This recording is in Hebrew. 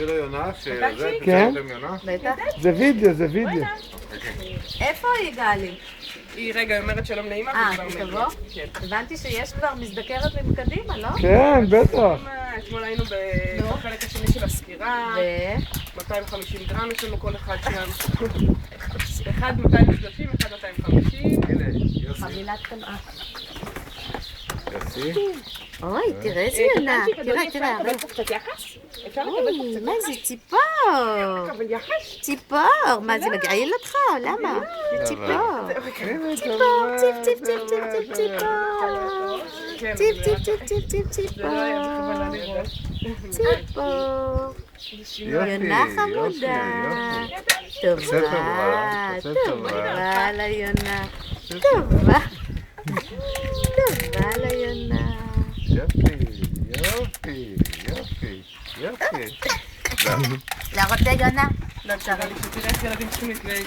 תראי יונה, שזה, כן. תצאתם יונה? בטח. זה וידאו, זה וידאו. איפה היא גלי? היא רגע, היא אומרת שלום נעימה. היא תבוא? הבנתי שיש כבר מזדקרת מקדימה, לא? כן, בטח. אתמול היינו בחלק השני של הסקירה. 250 גרם יש לנו כל אחד שם. אחד 230, אחד 250. הנה, יוסי. חבילת קנאה. יוסי. אוי, תראה איזה יונה. תראה. קצת יחס? אפשר אוי, מה זה ציפור? לקבל יחס? ציפור. מה זה מגעיל אותך? למה? זה ציפור. ציפור, ציפ ציפ ציפ ציפ ציפ ציפור. ציפ ציפ ציפ ציפ ציפ ציפור. ציפור. יונה חמודה. טובה ליונה. טובה ליונה. יופי. להראות ליונה? לא, תראה לי שתראה איך ילדים צריכים להתנהג.